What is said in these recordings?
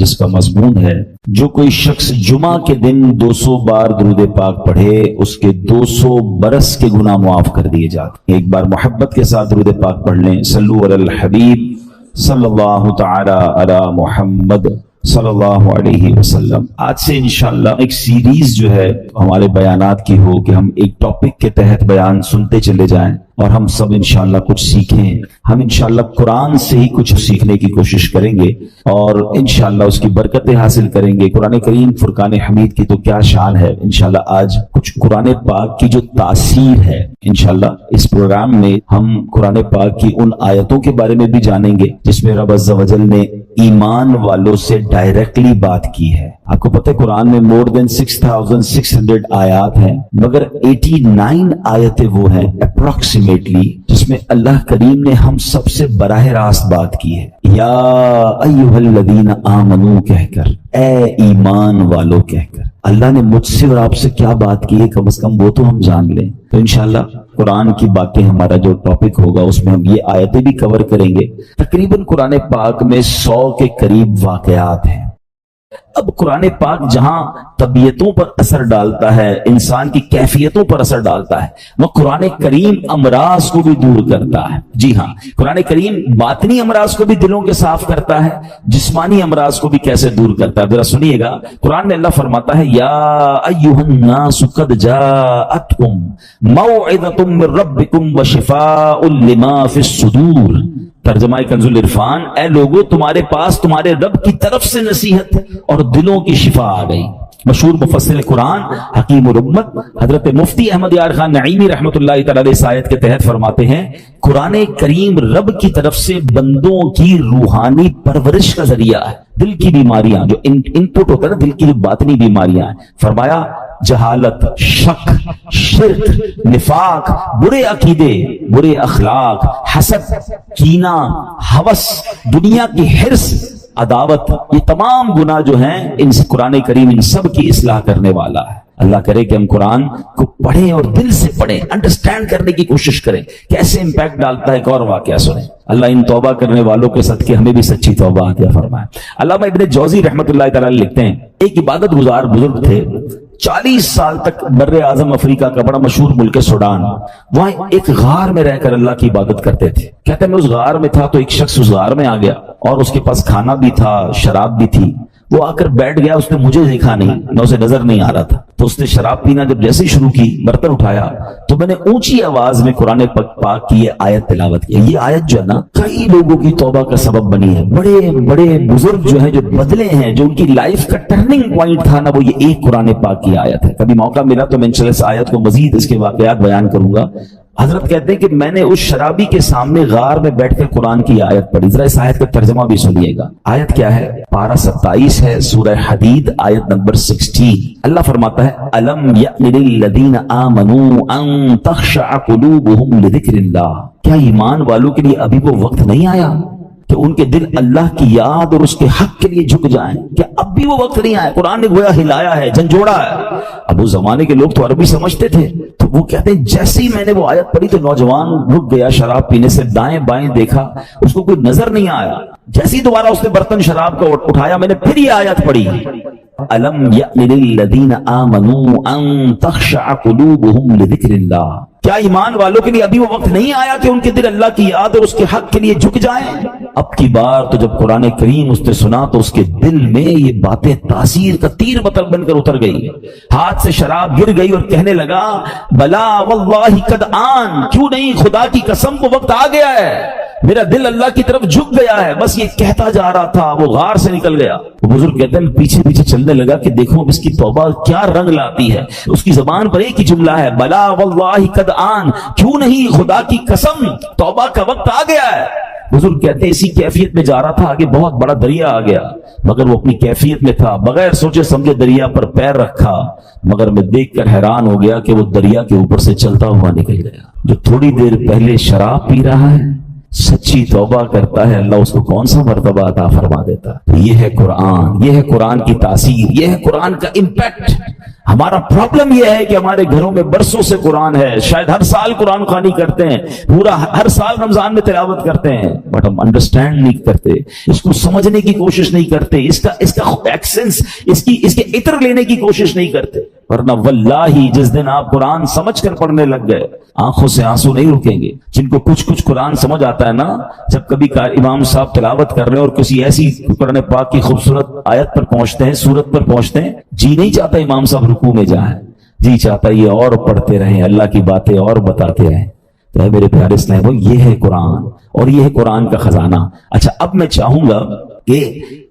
جس کا مضمون ہے جو کوئی شخص جمعہ کے دن 200 بار درود پاک پڑھے اس کے 200 برس کے گناہ معاف کر دیے جاتے ہیں۔ ایک بار محبت کے ساتھ درود پاک پڑھ لیں، صلو علی الحبیب صلی اللہ تعالی علی محمد صلی اللہ علیہ وسلم۔ آج سے انشاءاللہ ایک سیریز جو ہے ہمارے بیانات کی ہو کہ ہم ایک ٹاپک کے تحت بیان سنتے چلے جائیں اور ہم سب انشاءاللہ کچھ سیکھیں۔ ہم انشاءاللہ قرآن سے ہی کچھ سیکھنے کی کوشش کریں گے اور انشاءاللہ اس کی برکتیں حاصل کریں گے۔ قرآن کریم فرقان حمید کی تو کیا شان ہے، انشاءاللہ آج کچھ قرآن پاک کی جو تاثیر ہے انشاءاللہ اس پروگرام میں ہم قرآن پاک کی ان آیتوں کے بارے میں بھی جانیں گے جس میں رب عز و جل نے ایمان والوں سے ڈائریکٹلی بات کی ہے۔ آپ کو پتہ ہے قرآن میں more than 6600 آیات ہیں، مگر 89 آیتیں وہ ہیں اپروکسیمیٹلی جس میں اللہ کریم نے ہم سب سے براہ راست بات کی ہے۔ یا ایھا الذین آمنو کہہ کر، اے ایمان والو کہہ کر اللہ نے مجھ سے اور آپ سے کیا بات کی ہے کم از کم وہ تو ہم جان لیں۔ تو انشاءاللہ قرآن کی باتیں ہمارا جو ٹاپک ہوگا اس میں ہم یہ آیتیں بھی کور کریں گے۔ تقریباً قرآن پاک میں 100 کے قریب واقعات ہیں۔ اب قرآن پاک جہاں طبیعتوں پر اثر ڈالتا ہے، انسان کی کیفیتوں پر اثر ڈالتا ہے، وہ قرآن کریم امراض کو بھی دور کرتا ہے۔ جی ہاں، قرآن کریم باطنی امراض کو بھی دلوں کے صاف کرتا ہے، جسمانی امراض کو بھی کیسے دور کرتا ہے ذرا سنیے گا۔ قرآن میں اللہ فرماتا ہے یا ایھا الناس قد جاءتکم موعظۃ من ربکم وشفاء لما فی الصدور۔ ترجمہ کنز العرفان، اے لوگو تمہارے پاس تمہارے رب کی طرف سے نصیحت اور دلوں کی شفا آ گئی۔ مشہور مفسر قرآن حکیم الامت حضرت مفتی احمد یار خان نعیمی رحمۃ اللہ تعالی علیہ اس آیت کے تحت فرماتے ہیں قرآن کریم رب کی طرف سے بندوں کی روحانی پرورش کا ذریعہ ہے۔ دل کی بیماریاں جو ان پٹ ہوتا ہے نا، دل کی جو باطنی بیماریاں ہیں، فرمایا جہالت، شک، شرک، نفاق، برے عقیدے، برے اخلاق، حسد، کینہ، ہوس، دنیا کی حرص، عداوت، یہ تمام گناہ جو ہیں ان سے قرآن کریم ان سب کی اصلاح کرنے والا ہے۔ اللہ کرے کہ ہم قرآن کو پڑھیں اور دل سے پڑھیں، انڈرسٹینڈ کرنے کی کوشش کریں کیسے امپیکٹ ڈالتا ہے۔ ایک اور واقعہ سنیں، اللہ ان توبہ کرنے والوں کے صدقے ہمیں بھی سچی توبہ عطا فرمائے۔ علامہ ابن جوزی رحمۃ اللہ تعالی لکھتے ہیں ایک عبادت گزار بزرگ تھے، 40 سال تک بر اعظم افریقہ کا بڑا مشہور ملک سوڈان، وہاں ایک غار میں رہ کر اللہ کی عبادت کرتے تھے۔ کہتے ہیں میں اس غار میں تھا تو ایک شخص اس غار میں آ گیا اور اس کے پاس کھانا بھی تھا، شراب بھی تھی۔ وہ آ کر بیٹھ گیا، اس نے مجھے دیکھا نہیں، میں اسے نظر نہیں آ رہا تھا، تو اس نے شراب پینا جب جیسے شروع کی، برتن اٹھایا تو میں نے اونچی آواز میں قرآن پاک کی یہ آیت تلاوت کی۔ یہ آیت جو ہے نا کئی لوگوں کی توبہ کا سبب بنی ہے۔ بڑے بڑے بزرگ جو ہیں جو بدلے ہیں، جو ان کی لائف کا ٹرننگ پوائنٹ تھا نا، وہ یہ ایک قرآن پاک کی آیت ہے۔ کبھی موقع ملا تو میں انشاءاللہ اس آیت کو مزید اس کے واقعات بیان کروں گا۔ حضرت کہتے ہیں کہ میں نے اس شرابی کے سامنے غار میں بیٹھ کر قرآن کی آیت پڑھی۔ ذرا اس آیت کا ترجمہ بھی سنیے گا۔ آیت کیا ہے؟ پارہ 27 ہے، سورہ حدید، آیت نمبر 16۔ اللہ فرماتا ہے الم یأن للذین آمنوا ان تخشع قلوبہم لذکر اللہ۔ کیا ایمان والوں کے لیے ابھی وہ وقت نہیں آیا کہ ان کے دل اللہ کی یاد اور اس کے حق کے لیے جھک جائیں؟ کیا اب بھی وہ وقت نہیں آیا؟ قرآن نے گویا ہلایا ہے، جھنجھوڑا ہے۔ اب اس زمانے کے لوگ تو عربی سمجھتے تھے، تو وہ کہتے ہیں جیسے ہی میں نے وہ آیت پڑھی تو نوجوان رک گیا شراب پینے سے، دائیں بائیں دیکھا، اس کو کوئی نظر نہیں آیا۔ جیسے ہی دوبارہ اس نے برتن شراب کا اٹھایا، میں نے پھر یہ آیت پڑھی الم یأن للذین آمنوا ان تخشع قلوبہم لذکر اللہ۔ کیا ایمان والوں کے لیے ابھی وہ وقت نہیں آیا کہ ان کے دل اللہ کی یاد اور اس کے حق کے لیے جھک جائیں؟ اب کی بار تو جب قرآن کریم اس نے سنا تو اس کے دل میں یہ باتیں تاثیر کا تیر مطلب بن کر اتر گئی، ہاتھ سے شراب گر گئی اور کہنے لگا بلا واللہ قد آن، کیوں نہیں، خدا کی قسم وہ وقت آ گیا ہے، میرا دل اللہ کی طرف جھک گیا ہے۔ بس یہ کہتا جا رہا تھا، وہ غار سے نکل گیا۔ وہ بزرگ کہتے ہیں پیچھے پیچھے چلنے لگا کہ دیکھو اس کی توبہ کیا رنگ لاتی ہے۔ اس کی زبان پر ایک ہی جملہ ہے بلا واللہ قد آن، کیوں نہیں، خدا کی قسم توبہ کا وقت آ گیا ہے۔ بزرگ کہتے ہیں اسی کیفیت میں جا رہا تھا، آگے بہت بڑا دریا آ گیا، مگر وہ اپنی کیفیت میں تھا، بغیر سوچے سمجھے دریا پر پیر رکھا، مگر میں دیکھ کر حیران ہو گیا کہ وہ دریا کے اوپر سے چلتا ہوا نکل گیا۔ جو تھوڑی دیر پہلے شراب پی رہا ہے سچی توبہ کرتا ہے اللہ اس کو کون سا مرتبہ عطا فرما دیتا ہے. یہ ہے قرآن، یہ ہے قرآن کی تاثیر، یہ ہے قرآن کا امپیکٹ. ہمارا پرابلم یہ ہے کہ ہمارے گھروں میں برسوں سے قرآن ہے، شاید ہر سال قرآن خوانی کرتے ہیں، پورا ہر سال رمضان میں تلاوت کرتے ہیں، بٹ ہم انڈرسٹینڈ نہیں کرتے، اس کو سمجھنے کی کوشش نہیں کرتے، اس کا ایکسنس، اس کے عطر لینے کی کوشش نہیں کرتے. ورنہ واللہ جس دن آپ قرآن سمجھ کر پڑھنے لگ گئے آنکھوں سے آنسو نہیں رکیں گے. جن کو کچھ قرآن سمجھ آتا ہے نا، جب کبھی امام صاحب تلاوت کر رہے ہیں اور کسی ایسی قرآن پاک کی خوبصورت آیت پر پہنچتے ہیں، سورت پر پہنچتے ہیں، جی نہیں چاہتا امام صاحب رکوع میں جائیں، جی چاہتا یہ اور پڑھتے رہیں، اللہ کی باتیں اور بتاتے رہیں. تو میرے پیارے اسلام وہ یہ ہے قرآن، اور یہ ہے قرآن کا خزانہ. اچھا اب میں چاہوں گا کہ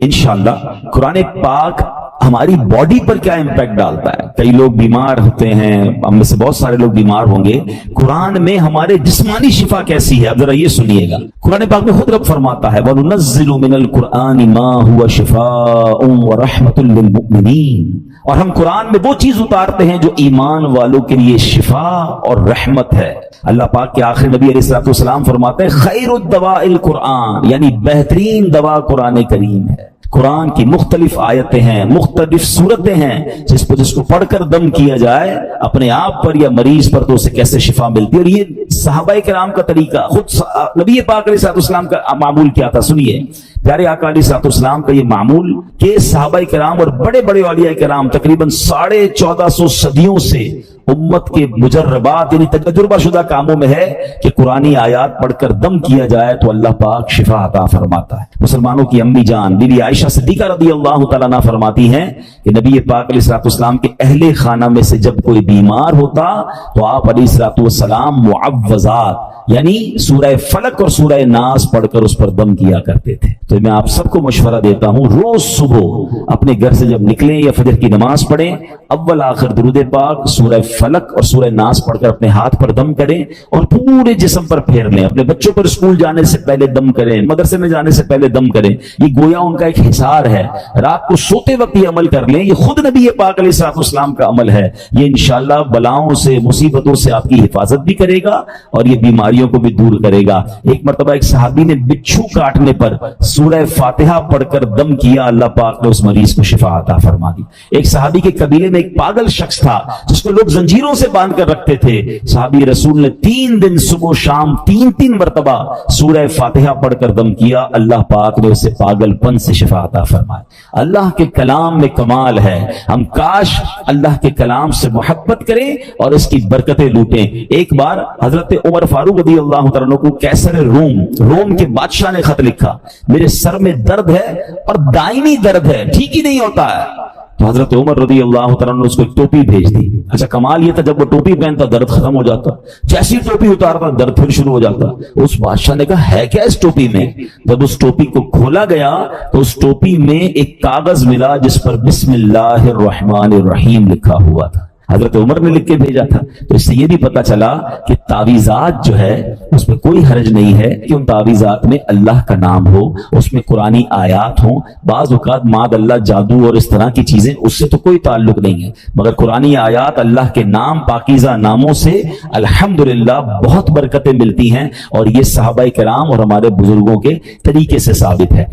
انشاءاللہ قرآن پاک ہماری باڈی پر کیا امپیکٹ ڈالتا ہے. کئی لوگ بیمار ہوتے ہیں، ہم میں سے بہت سارے لوگ بیمار ہوں گے. قرآن میں ہمارے جسمانی شفا کیسی ہے اب ذرا یہ سنیے گا. قرآن پاک میں خود رب فرماتا ہے وَنُنَزِّلُ مِنَ الْقُرْآنِ مَا هُوَ شِفَاءٌ وَرَحْمَةٌ لِّلْمُؤْمِنِينَ. اور ہم قرآن میں وہ چیز اتارتے ہیں جو ایمان والوں کے لیے شفا اور رحمت ہے. اللہ پاک کے آخر نبی علیہ الصلوۃ والسلام فرماتے ہیں خیر الدواء القرآن، یعنی بہترین دوا قرآن کریم ہے. قرآن کی مختلف آیتیں ہیں، مختلف صورتیں ہیں، جس کو پڑھ کر دم کیا جائے اپنے آپ پر یا مریض پر تو اسے کیسے شفا ملتی ہے. اور یہ صحابہ کرام کا طریقہ، خود نبی پاک علیہ الصلوۃ والسلام کا معمول کیا تھا. سنیے پیارے آقا علیہ الصلوۃ والسلام کا یہ معمول کہ صحابہ کرام اور بڑے بڑے اولیاء کرام تقریباً 1450 صدیوں سے امت کے مجربات یعنی تجربہ شدہ کاموں میں ہے کہ قرآنی آیات پڑھ کر دم کیا جائے تو اللہ پاک شفا عطا فرماتا ہے. مسلمانوں کی امی جان بی بی عائشہ صدیقہ رضی اللہ تعالیٰ عنہا فرماتی ہیں کہ نبی پاک علیہ الصلوۃ والسلام کے اہل خانہ میں سے جب کوئی بیمار ہوتا تو آپ علیہ الصلوۃ والسلام معوذات یعنی سورہ فلق اور سورہ ناس پڑھ کر اس پر دم کیا کرتے تھے. تو میں آپ سب کو مشورہ دیتا ہوں روز صبح اپنے گھر سے جب نکلیں یا فجر کی نماز پڑھیں اول آخر درود پاک سورہ فلق اور سورہ ناس پڑھ کر اپنے ہاتھ پر دم کریں اور پورے جسم پر پھیر لیں. اپنے بچوں پر اسکول جانے سے پہلے دم کریں، مدرسے میں جانے سے پہلے دم کریں. یہ گویا ان کا ایک حصار ہے. رات کو سوتے وقت یہ عمل کر لیں، یہ خود نبی پاک علیہ الصلوۃ والسلام کا عمل ہے. یہ انشاءاللہ بلاؤں سے مصیبتوں سے آپ کی حفاظت بھی کرے گا اور یہ بیماریوں کو بھی دور کرے گا. ایک مرتبہ ایک صحابی نے بچھو کاٹنے پر سورہ فاتحہ پڑھ کر دم کیا، اللہ پاک نے اس مریض کو شفا عطا فرما دی. ایک صحابی کے قبیلے میں ایک پاگل شخص تھا جس کو لوگ زنجیروں سے باندھ کر رکھتے تھے. صحابی رسول نے 3 دن صبح و شام 3 مرتبہ سورہ فاتحہ پڑھ کر دم کیا، اللہ پاک نے اسے پاگل پن سے شفا عطا فرمائی. اللہ کے کلام میں کمال ہے. ہم کاش اللہ کے کلام سے محبت کریں اور اس کی برکتیں لوٹیں. ایک بار حضرت عمر فاروق رضی اللہ تعالیٰ عنہ کو کیسر روم کے بادشاہ نے خط لکھا، میرے سر میں درد ہے اور دائمی درد ہے، ٹھیک ہی نہیں ہوتا ہے. تو حضرت عمر رضی اللہ تعالیٰ نے اس کو ایک ٹوپی بھیج دی. اچھا کمال یہ تھا جب وہ ٹوپی پہنتا درد ختم ہو جاتا، جیسی ٹوپی اتارتا درد پھر شروع ہو جاتا. اس بادشاہ نے کہا ہے کیا اس ٹوپی میں؟ جب اس ٹوپی کو کھولا گیا تو اس ٹوپی میں ایک کاغذ ملا جس پر بسم اللہ الرحمن الرحیم لکھا ہوا تھا. حضرت عمر نے لکھ کے بھیجا تھا. تو اس سے یہ بھی پتا چلا کہ تعویذات جو ہے اس میں کوئی حرج نہیں ہے کہ ان تعویذات میں اللہ کا نام ہو، اس میں قرآنی آیات ہوں. بعض اوقات ماد اللہ جادو اور اس طرح کی چیزیں اس سے تو کوئی تعلق نہیں ہے، مگر قرآنی آیات اللہ کے نام پاکیزہ ناموں سے الحمدللہ بہت برکتیں ملتی ہیں. اور یہ صحابہ کرام اور ہمارے بزرگوں کے طریقے سے ثابت ہے.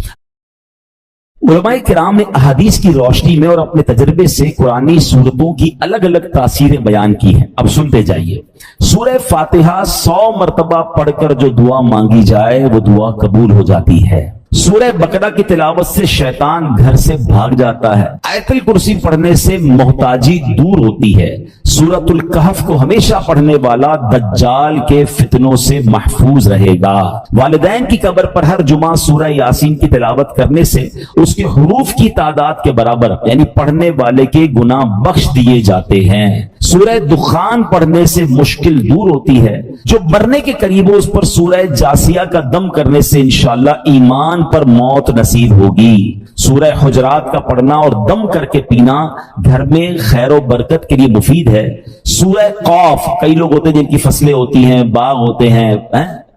علماء کرام نے احادیث کی روشنی میں اور اپنے تجربے سے قرآنی سورتوں کی الگ الگ تاثیریں بیان کی ہیں. اب سنتے جائیے. سورہ فاتحہ 100 مرتبہ پڑھ کر جو دعا مانگی جائے وہ دعا قبول ہو جاتی ہے. سورہ بقرہ کی تلاوت سے شیطان گھر سے بھاگ جاتا ہے. آیت الکرسی پڑھنے سے محتاجی دور ہوتی ہے. سورۃ الکہف کو ہمیشہ پڑھنے والا دجال کے فتنوں سے محفوظ رہے گا. والدین کی قبر پر ہر جمعہ سورہ یاسین کی تلاوت کرنے سے اس کے حروف کی تعداد کے برابر یعنی پڑھنے والے کے گناہ بخش دیے جاتے ہیں. سورہ دخان پڑھنے سے مشکل دور ہوتی ہے. جو مرنے کے قریب ہو اس پر سورہ جاسیہ کا دم کرنے سے انشاءاللہ ایمان پر موت نصیب ہوگی. سورہ حجرات کا پڑھنا اور دم کر کے پینا گھر میں خیر و برکت کے لیے مفید ہے. سورہ قاف، کئی لوگ ہوتے ہیں جن کی فصلیں ہوتی ہیں، باغ ہوتے ہیں،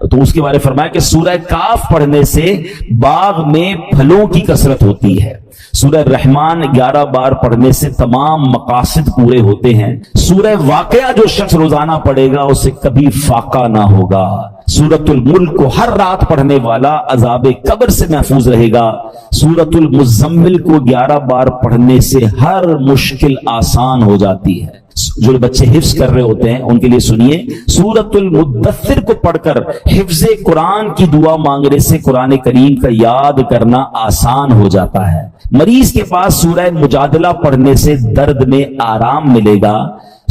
تو اس کے بارے فرمایا کہ سورہ کاف پڑھنے سے باغ میں پھلوں کی کثرت ہوتی ہے. سورہ رحمان 11 بار پڑھنے سے تمام مقاصد پورے ہوتے ہیں. سورہ واقعہ جو شخص روزانہ پڑھے گا اسے کبھی فاقہ نہ ہوگا. سورۃ الملک کو ہر رات پڑھنے والا عذاب قبر سے محفوظ رہے گا. سورۃ المزمل کو 11 بار پڑھنے سے ہر مشکل آسان ہو جاتی ہے. جو بچے حفظ کر رہے ہوتے ہیں ان کے لیے سنیے, سورۃ المدثر کو پڑھ کر حفظ قرآن کی دعا مانگنے سے قرآن کریم کا یاد کرنا آسان ہو جاتا ہے. مریض کے پاس سورہ مجادلہ پڑھنے سے درد میں آرام ملے گا.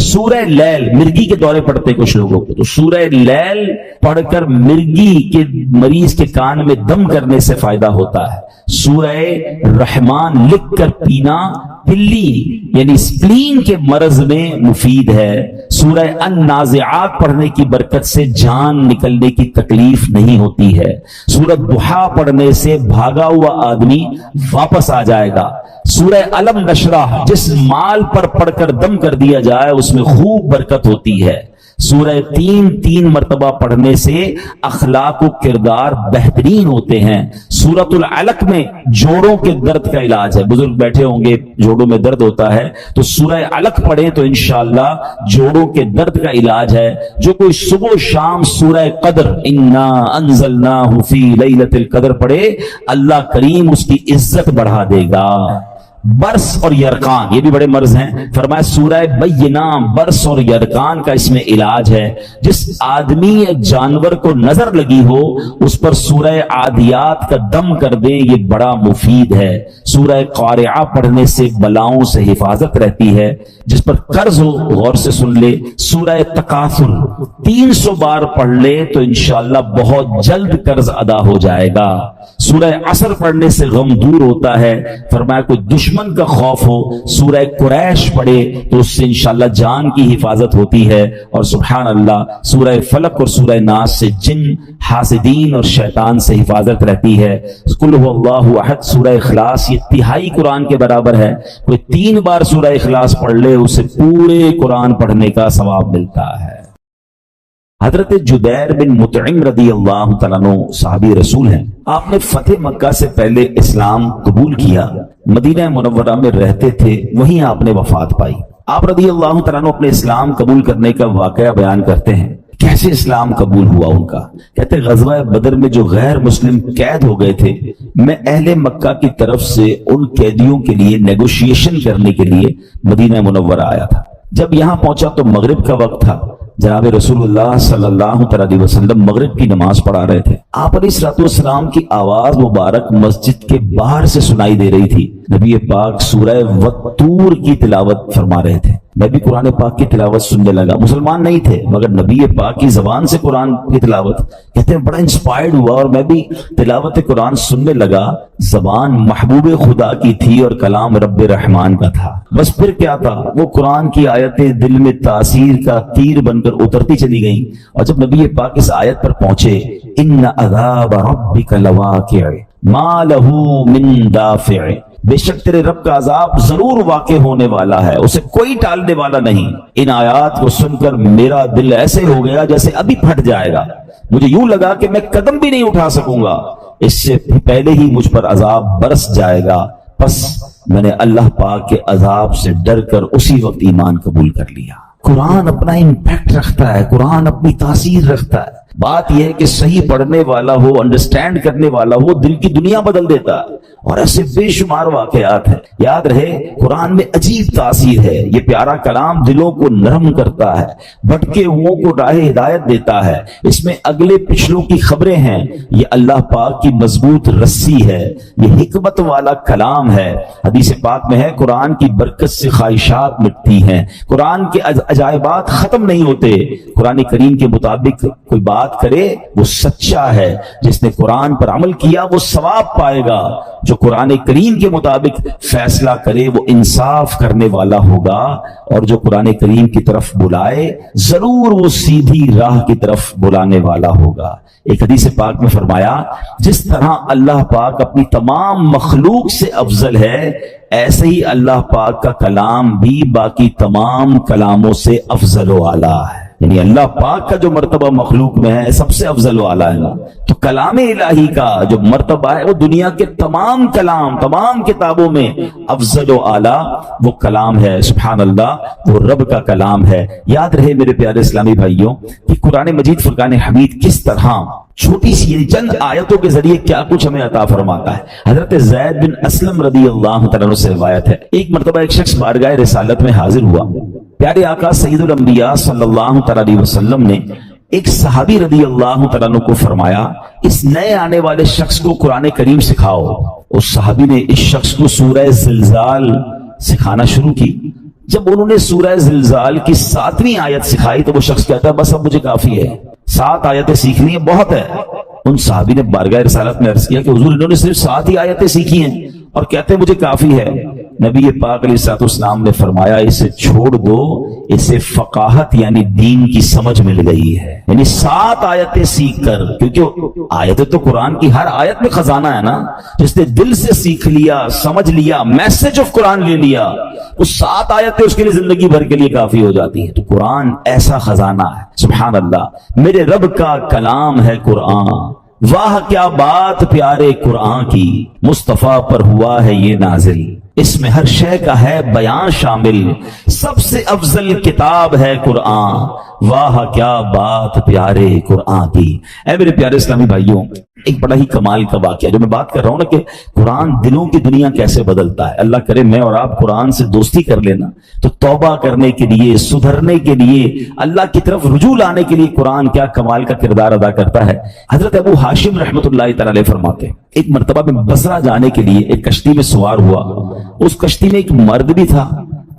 سورہ لیل, مرگی کے دورے پڑھتے کچھ لوگوں کو, تو سورہ لیل پڑھ کر مرگی کے مریض کے کان میں دم کرنے سے فائدہ ہوتا ہے. سورہ رحمان لکھ کر پینا پلی یعنی سپلین کے مرض میں مفید ہے. سورہ النازعات پڑھنے کی برکت سے جان نکلنے کی تکلیف نہیں ہوتی ہے. سورۃ ضحیٰ پڑھنے سے بھاگا ہوا آدمی واپس آ جائے گا. سورہ علم نشرح جس مال پر پڑھ کر دم کر دیا جائے اس میں خوب برکت ہوتی ہے. سورہ 3 مرتبہ پڑھنے سے اخلاق و کردار بہترین ہوتے ہیں. سورۃ العلق میں جوڑوں کے درد کا علاج ہے. بزرگ بیٹھے ہوں گے, جوڑوں میں درد ہوتا ہے تو سورہ علق پڑھیں تو انشاءاللہ جوڑوں کے درد کا علاج ہے. جو کوئی صبح و شام سورہ قدر انا انزلناہ فی لیلۃ القدر پڑھے اللہ کریم اس کی عزت بڑھا دے گا. برس اور یرقان یہ بھی بڑے مرض ہیں. فرمایا سورہ بینہ برس اور یرقان کا اس میں علاج ہے. جس آدمی یا جانور کو نظر لگی ہو اس پر سورہ عادیات کا دم کر دیں, یہ بڑا مفید ہے. سورہ قارعہ پڑھنے سے بلاؤں سے حفاظت رہتی ہے. جس پر قرض ہو غور سے سن لے. سورہ تکاثر 300 بار پڑھ لے تو انشاءاللہ بہت جلد قرض ادا ہو جائے گا. سورہ عصر پڑھنے سے غم دور ہوتا ہے. فرمایا کوئی دشمن کا خوف ہو سورہ قریش پڑھے تو اس سے انشاءاللہ جان کی حفاظت ہوتی ہے. اور سبحان اللہ سورہ فلق اور سورہ ناس سے جن, حاسدین اور شیطان سے حفاظت رہتی ہے. قل هو اللہ احد سورہ اخلاص یہ تہائی قرآن کے برابر ہے. کوئی 3 بار سورہ اخلاص پڑھ لے اسے پورے قرآن پڑھنے کا ثواب ملتا ہے. حضرت جبیر بن مطعم رضی اللہ تعالیٰ عنہ صحابی رسول ہیں. آپ نے فتح مکہ سے پہلے اسلام قبول کیا, مدینہ منورہ میں رہتے تھے, وہیں آپ نے وفات پائی. آپ رضی اللہ تعالیٰ عنہ اپنے اسلام قبول کرنے کا واقعہ بیان کرتے ہیں. کیسے اسلام قبول ہوا ان کا؟ کہتے غزوہ بدر میں جو غیر مسلم قید ہو گئے تھے, میں اہل مکہ کی طرف سے ان قیدیوں کے لیے نیگوشیشن کرنے کے لیے مدینہ منورہ آیا تھا. جب یہاں پہنچا تو مغرب کا وقت تھا. جناب رسول اللہ صلی اللہ علیہ وسلم مغرب کی نماز پڑھا رہے تھے. آپ علیہ الصلوۃ والسلام کی آواز مبارک مسجد کے باہر سے سنائی دے رہی تھی. نبی پاک سورہ والطور کی تلاوت فرما رہے تھے. میں بھی قرآن پاک کی تلاوت سننے لگا. مسلمان نہیں تھے مگر نبی پاک کی زبان سے قرآن کی تلاوت, کہتے ہیں بڑا انسپائرڈ ہوا اور میں بھی تلاوت قرآن سننے لگا. زبان محبوب خدا کی تھی اور کلام رب رحمان کا تھا. بس پھر کیا تھا, وہ قرآن کی آیتیں دل میں تاثیر کا تیر بن کر اترتی چلی گئیں. اور جب نبی پاک اس آیت پر پہنچے, ان عذاب ربک لواقع ما لہ من دافع, بے شک تیرے رب کا عذاب ضرور واقع ہونے والا ہے, اسے کوئی ٹالنے والا نہیں. ان آیات کو سن کر میرا دل ایسے ہو گیا جیسے ابھی پھٹ جائے گا. مجھے یوں لگا کہ میں قدم بھی نہیں اٹھا سکوں گا, اس سے پہلے ہی مجھ پر عذاب برس جائے گا. پس میں نے اللہ پاک کے عذاب سے ڈر کر اسی وقت ایمان قبول کر لیا. قرآن اپنا امپیکٹ رکھتا ہے, قرآن اپنی تاثیر رکھتا ہے. بات یہ ہے کہ صحیح پڑھنے والا ہو, انڈرسٹینڈ کرنے والا ہو, دل کی دنیا بدل دیتا ہے. اور ایسے بے شمار واقعات ہیں. یاد رہے قرآن میں عجیب تاثیر ہے. یہ پیارا کلام دلوں کو نرم کرتا ہے, بھٹکے ہوئوں کو راہ ہدایت دیتا ہے. اس میں اگلے پچھلوں کی خبریں ہیں. یہ اللہ پاک کی مضبوط رسی ہے, یہ حکمت والا کلام ہے. حدیث پاک میں ہے قرآن کی برکت سے خواہشات مٹتی ہیں, قرآن کے عجائبات ختم نہیں ہوتے. قرآن کریم کے مطابق کوئی بات کرے وہ سچا ہے, جس نے قرآن پر عمل کیا وہ ثواب پائے گا. جو قرآن کریم کے مطابق فیصلہ کرے وہ انصاف کرنے والا ہوگا, اور جو قرآن کریم کی طرف بلائے ضرور وہ سیدھی راہ کی طرف بلانے والا ہوگا. ایک حدیث پاک میں فرمایا جس طرح اللہ پاک اپنی تمام مخلوق سے افضل ہے, ایسے ہی اللہ پاک کا کلام بھی باقی تمام کلاموں سے افضل و اعلیٰ ہے. یعنی اللہ پاک کا جو مرتبہ مخلوق میں ہے سب سے افضل و اعلیٰ ہے نا. تو کلام الہی کا جو مرتبہ ہے وہ دنیا کے تمام کلام، تمام کتابوں میں افضل و اعلیٰ وہ کلام ہے. سبحان اللہ، وہ رب کا کلام ہے. یاد رہے میرے پیارے اسلامی بھائیوں کہ قرآن مجید فرقان حمید کس طرح چھوٹی سی چند آیتوں کے ذریعے کیا کچھ ہمیں عطا فرماتا ہے. حضرت زید بن اسلم رضی اللہ تعالیٰ عنہ سے روایت ہے، ایک مرتبہ ایک شخص بارگاہ رسالت میں حاضر ہوا. پیارے آقا سید الانبیاء صلی اللہ تعالیٰ علیہ وسلم نے ایک صحابی رضی اللہ تعالیٰ عنہ کو فرمایا، اس نئے آنے والے شخص کو قرآن کریم سکھاؤ. اس صحابی نے اس شخص کو سورہ زلزال سکھانا شروع کی. جب انہوں نے سورہ زلزال کی 7ویں آیت سکھائی تو وہ شخص کہتا ہے بس اب مجھے کافی ہے، 7 آیتیں سیکھنی ہے بہت ہے. ان صحابی نے بارگاہ رسالت میں عرض کیا کہ حضور انہوں نے صرف 7 ہی آیتیں سیکھی ہیں اور کہتے ہیں مجھے کافی ہے. نبی پاک علیہ الصلوۃ والسلام نے فرمایا اسے چھوڑ دو، اسے فقاہت یعنی دین کی سمجھ مل گئی ہے. یعنی 7 آیتیں سیکھ کر، کیونکہ آیتیں تو قرآن کی ہر آیت میں خزانہ ہے نا، جس نے دل سے سیکھ لیا، سمجھ لیا، میسج آف قرآن لے لیا، وہ 7 آیتیں اس کے لیے زندگی بھر کے لیے کافی ہو جاتی ہیں. تو قرآن ایسا خزانہ ہے. سبحان اللہ، میرے رب کا کلام ہے قرآن. واہ کیا بات پیارے قرآن کی، مصطفیٰ پر ہوا ہے یہ نازل. اس میں ہر شے کا ہے بیان شامل، سب سے افضل کتاب ہے قرآن. واہ کیا بات پیارے قرآن کی. اے میرے پیارے اسلامی بھائیوں، ایک بڑا ہی کمال کا واقعہ جو میں بات کر رہا ہوں نا کہ قرآن دلوں کی دنیا کیسے بدلتا ہے. اللہ کرے میں اور آپ قرآن سے دوستی کر لینا تو توبہ کرنے کے لیے، سدھرنے کے لیے، اللہ کی طرف رجوع لانے کے لیے قرآن کیا کمال کا کردار ادا کرتا ہے. حضرت ابو ہاشم رحمۃ اللہ تعالی علیہ فرماتے ہیں ایک مرتبہ میں بصرہ جانے کے لیے ایک کشتی میں سوار ہوا. اس کشتی میں ایک مرد بھی تھا،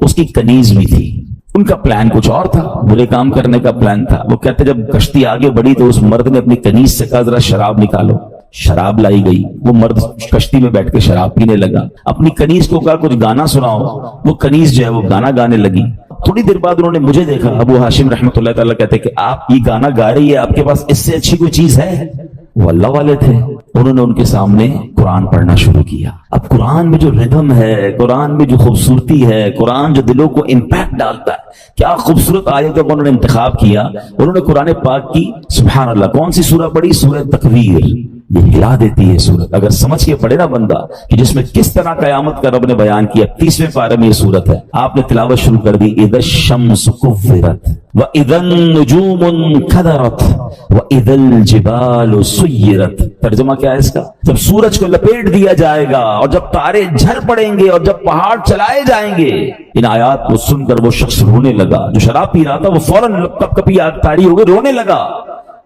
اس کی کنیز بھی تھی. ان کا پلان کچھ اور تھا، برے کام کرنے کا پلان تھا. وہ کہتے جب کشتی آگے بڑھی تو اس مرد نے اپنی کنیز سے کہا ذرا شراب نکالو. شراب لائی گئی. وہ مرد کشتی میں بیٹھ کے شراب پینے لگا. اپنی کنیز کو کہا کچھ گانا سناؤ. وہ کنیز جو ہے وہ گانا گانے لگی. تھوڑی دیر بعد انہوں نے مجھے دیکھا. ابو ہاشم رحمۃ اللہ تعالیٰ کہتے کہ آپ یہ گانا گا رہی ہے، آپ کے پاس اس سے اچھی کوئی چیز ہے؟ وہ اللہ والے تھے. انہوں نے ان کے سامنے قرآن پڑھنا شروع کیا. اب قرآن میں جو ردھم ہے، قرآن میں جو خوبصورتی ہے، قرآن جو دلوں کو امپیکٹ ڈالتا ہے، کیا خوبصورت آیتوں کو انہوں نے انتخاب کیا. انہوں نے قرآن پاک کی سبحان اللہ کون سی سورہ پڑھی؟ سورہ تکویر. یہ ہلا دیتی ہے سورت اگر سمجھ کے پڑھے نا بندہ کہ جس میں کس طرح قیامت کا رب نے بیان کیا. 30ویں پارے میں یہ سورت ہے. آپ نے تلاوت شروع کر دی. اذا الشمس كورت واذا النجوم انكدرت واذا الجبال سيرت. ترجمہ کیا ہے اس کا؟ جب سورج کو لپیٹ دیا جائے گا اور جب تارے جھڑ پڑیں گے اور جب پہاڑ چلائے جائیں گے. ان آیات کو سن کر وہ شخص رونے لگا. جو شراب پی رہا تھا وہ فوراً کپ کپی آگ تاری ہو گئی، رونے لگا.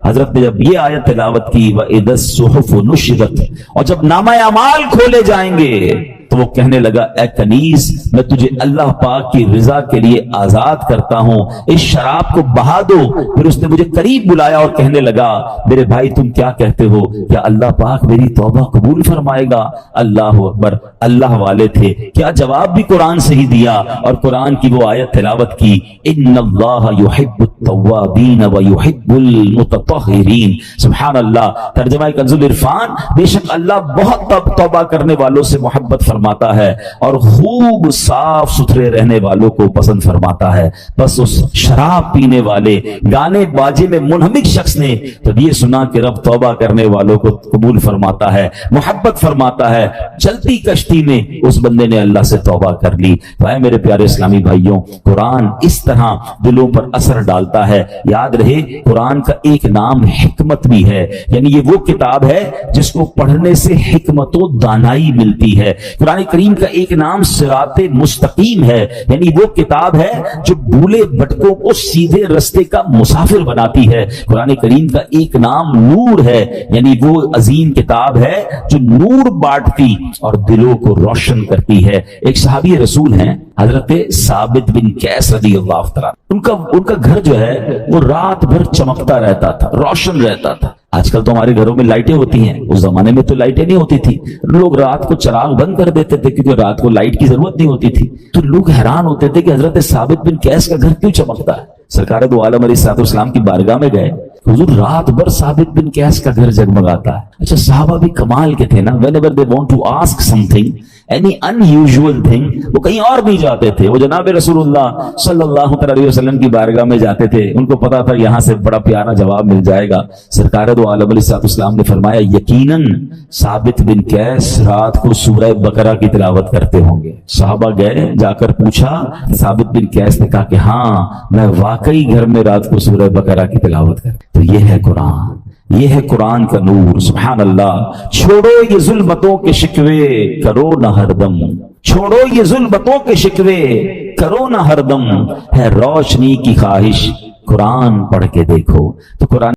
حضرت نے جب یہ آیت تلاوت کی وَإِذَا الصُّحُفُ نُشِرَتْ، اور جب نامہ اعمال کھولے جائیں گے تو وہ کہنے لگا اے کنیز میں تجھے اللہ پاک کی رضا کے لیے آزاد کرتا ہوں، اس شراب کو بہا دو. پھر اس نے مجھے قریب بلایا اور کہنے لگا میرے بھائی تم کیا کہتے ہو؟ کیا اللہ پاک میری توبہ قبول فرمائے گا؟ اللہ اکبر. اللہ والے تھے. کیا جواب بھی قرآن سے ہی دیا اور قرآن کی وہ آیت تلاوت کی ان اللہ یحب التوابین ویحب المتطہرین. سبحان اللہ. ترجمہ کنز العرفان، بے شک اللہ بہت توبہ کرنے والوں سے محبت فرماتا ہے اور خوب صاف ستھرے رہنے والوں کو پسند فرماتا ہے. بس اس شراب پینے والے گانے باجے میں منہمک شخص نے جب یہ سنا کہ رب توبہ کرنے والوں کو قبول فرماتا ہے، محبت فرماتا ہے، چلتی کشتی میں اس بندے نے اللہ سے توبہ کر لی. اے میرے پیارے اسلامی بھائیوں، قرآن اس طرح دلوں پر اثر ڈالتا ہے. یاد رہے قرآن کا ایک نام حکمت بھی ہے، یعنی یہ وہ کتاب ہے جس کو پڑھنے سے حکمت و دانائی ملتی ہے. قرآن کریم کا ایک نام صراط مستقیم ہے، یعنی وہ کتاب ہے جو بھولے بھٹکوں کو سیدھے رستے کا مسافر بناتی ہے. قرآن کریم کا ایک نام نور ہے، یعنی وہ عظیم کتاب ہے جو نور بانٹتی اور دلوں کو روشن کرتی ہے. ایک صحابی رسول ہیں حضرت ثابت بن قیس رضی اللہ تعالیٰ. ان کا گھر جو ہے وہ رات بھر چمکتا رہتا تھا، روشن رہتا تھا. آج کل تو ہمارے گھروں میں لائٹیں ہوتی ہیں، اس زمانے میں تو لائٹیں نہیں ہوتی تھی. لوگ رات کو چراغ بند کر دیتے تھے کیونکہ رات کو لائٹ کی ضرورت نہیں ہوتی تھی. تو لوگ حیران ہوتے تھے کہ حضرت ثابت بن قیس کا گھر کیوں چمکتا ہے. سرکار دو عالم علیہ السلام کی بارگاہ میں گئے. حضور رات بھر ثابت بن قیس کا گھر جگمگاتا ہے. اچھا صحابہ بھی کمال کے تھے نا. whenever they want to ask something any unusual thing, وہ کہیں اور بھی جاتے تھے. وہ جناب رسول اللہ صلی اللہ علیہ وسلم کی بارگاہ میں جاتے تھے. ان کو پتا تھا یہاں سے بڑا پیارا جواب مل جائے گا. سرکار دو عالم علیہ السلام نے فرمایا یقیناً ثابت بن قیس رات کو سورہ بقرہ کی تلاوت کرتے ہوں گے. صحابہ گئے, جا کر پوچھا. ثابت بن قیس نے کہا کہ ہاں میں واقعی گھر میں رات کو سورہ بقرہ کی تلاوت کرتا. تو یہ ہے قرآن, یہ ہے قرآن کا نور. سبحان اللہ. چھوڑو یہ ظلمتوں کے شکوے کرو نہ ہر دم, چھوڑو یہ ظلمتوں کے شکوے کرو نہ ہر دم, ہے روشنی کی خواہش قرآن پڑھ کے دیکھو. تو قرآن